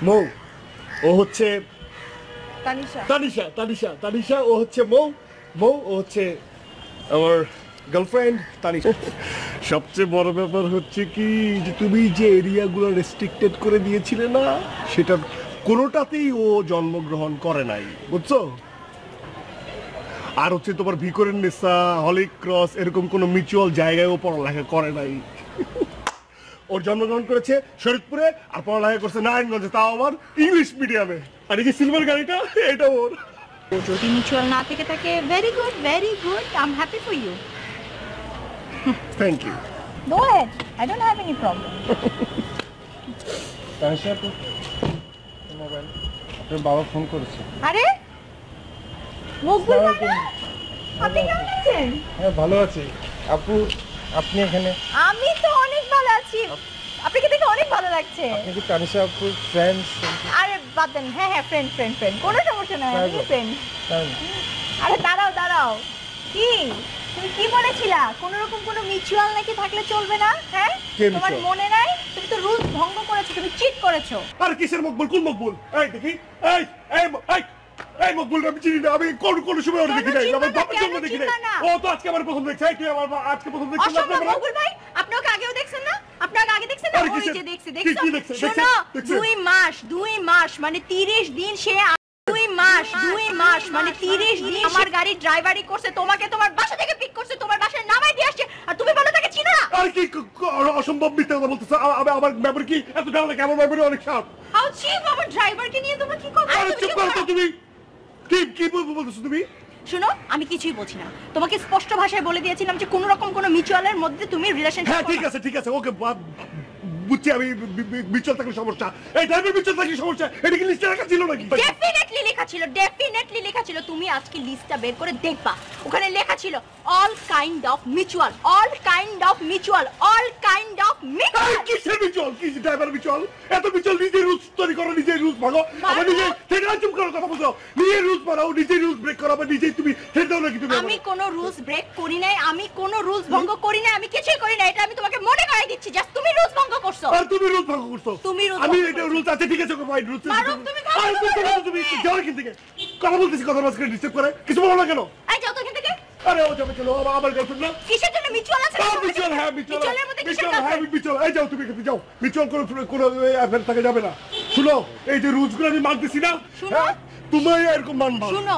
মৌ ও হচ্ছে তানিশা। তানিশা তানিশা তানিশা ও হচ্ছে মৌ মৌ ও হচ্ছে আমার গার্লফ্রেন্ড তানিশা। সবচেয়ে বড় ব্যাপার হচ্ছে কি যে তুমি যে এরিয়াগুলো রেস্ট্রিক্টেড করে দিয়েছিলে না সেটা কোনোটাতেই ও জন্মগ্রহণ করে নাই, বুঝছো? আর হচ্ছে তোমার ভিকরের নেশা, হলিক ক্রস এরকম কোনো মিউচুয়াল জায়গায় ও পড়ালেখা করে নাই। ওর জন্মগ্রহণ করেছে শরীদপুরে আর পড়ালেখা করছে নারায়ণগঞ্জে, তাও আমার ইংলিশ মিডিয়ামে। আর এই যে সিলভার গাড়িটা এটা ওর। যদি মিউচুয়াল না থেকে থাকে, very good, I am happy for you. Thank you. Go ahead, I don't have any problem. Tanisha আপু, মোবাইল আপনার বাবা ফোন করেছে। আরে মকবুল ভাই, আপনি কেমন আছেন? হ্যাঁ ভালো আছি আপু, আপনি এখানে? আমি তো অনেক ভালো আছি, আপনাকে দেখে অনেক ভালো লাগছে। আপনি কি তানিশা আপুর ফ্রেন্ডস? আরে বাদ দেন, হ্যাঁ হ্যাঁ ফ্রেন্ড ফ্রেন্ড ফ্রেন্ড, কোনো সমস্যা নাই, আমি ফ্রেন্ড। আরে দাঁড়াও দাঁড়াও, কি তুমি কি বলেছিলা কোন রকম কোনো মিউচুয়াল নাকি থাকলে চলবে না? হ্যাঁ তোমার মনে নাই? তুমি তো রুলস ভঙ্গ করেছো, তুমি চিট করেছো। আর কিসের মকবুল? কোন মকবুল? এই দেখি, এই এই এই এই মকবুল আমি চিনি না, আমি কোন সময় ওর দেখি নাই, আমার বাবার জন্য দেখি নাই। ও তো আজকে আমার প্রথম দেখছে। তুই আমার আজকে প্রথম দেখছিস না? অসম্ভব মকবুল ভাই, আপনি ওকে আগেও দেখছেন না? আপনি ওকে আগে দেখছেন না? ওই যে দেখছি দেখছো। শোনো, 2 মাস মানে 30 দিন সে 2 মাস মানে 30 দিন আমার গাড়ি ড্রাইভারি করছে, তোমাকে তোমার বাসা থেকে পিক করছে, তোমার বাসায় নামাই দিয়ে আসছে, আর তুমি বলো তাকে চিনো না? আর কি অসম্ভব মিথ্যা কথা বলতেছ? আমার মেমোরি কি এত ডাউন লাগে? আমার মেমোরি অনেক শার্প। হাউ চিপ, আমার ড্রাইভারকে নিয়ে তোমরা কি কথা? আরে চুপ করো তো তুমি। কি বলতেছ তুমি? শুনো, আমি কিছুই বলছি না, তোমাকে স্পষ্ট ভাষায় বলে দিয়েছিলাম যে কোন রকম কোনো মিউচুয়ালের মধ্যে তুমি রিলেশনশিপ। হ্যাঁ ঠিক আছে ওকে বুঝছি আমি। মিউচুয়াল থাকলে সমস্যা, এই টাইপের মিউচুয়াল থাকলে সমস্যা। এটা কি লিস্টে রাখা ছিল নাকি? ডেফিনেটলি লেখা ছিল। তুমি আজকে লিস্টটা বের করে দেখবা, ওখানে লেখা ছিল অল কাইন্ড অফ মিউচুয়াল। কিসের মিউচুয়াল? কি ড্রাইভার মিউচুয়াল? এত মিউচুয়াল নিজের রুলস তৈরি করো, নিজের রুলস ভাঙো, আবার নিজে চুপ করার কথা বলছো। নিজের রুলস বানাও, নিজের রুলস ব্রেক করো, আবার নিজেই তুমি ছেড়ে দাও নাকি? তুমি আমি কোনো রুলস ব্রেক করি নাই, আমি কোনো রুলস ভঙ্গ করি নাই, আমি কিছুই করি নাই। এটা আমি তোমাকে মনে করাই দিচ্ছি, জাস্ট তুমি রুলস ভঙ্গ করছো। আর তুমি রুলস ভঙ্গ করছো। আমি এটা রুলস আছে, ঠিক আছে ভাই, রুলস তুমি যাও এখান থেকে। কথা বলতেছি, কথা মাঝখানে ডিস্টার্ব করে কিছু বলো না কেন? এই যাও তো এখান থেকে। আরে ও যাবে, চলো, আমার গার্লফ্রেন্ড না। কিসের জন্য মিউচুয়াল আছে? মিউচুয়াল, হ্যাঁ মিউচুয়ালের মধ্যে কিসের মিউচুয়াল, দরকার? হ্যাঁ মিউচুয়াল। এই যাও তুমি এখান থেকে যাও। মিউচুয়াল কোনো অ্যাফেয়ার থাকা যাবে না। শুনো, এই যে রুলস গুলো আমি মানতেছি না, হ্যাঁ তুমি এরকম মানবা। শুনো,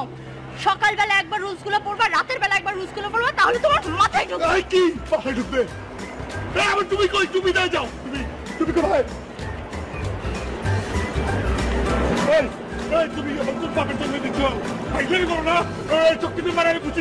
সকালবেলা একবার রুলস গুলো পড়বা, রাতের বেলা একবার রুলস গুলো পড়বা, তাহলে তোমার মাথায় ঢুকবে। এই কি মাথায় ঢুকবে? আবার তুমি কই? তুমি না যাও, তুমি কোথায়? এই তুমি আমার কোন পাপের জন্য দিচ্ছ? ভাই করো না, চোখ টিপে মারা বুঝি।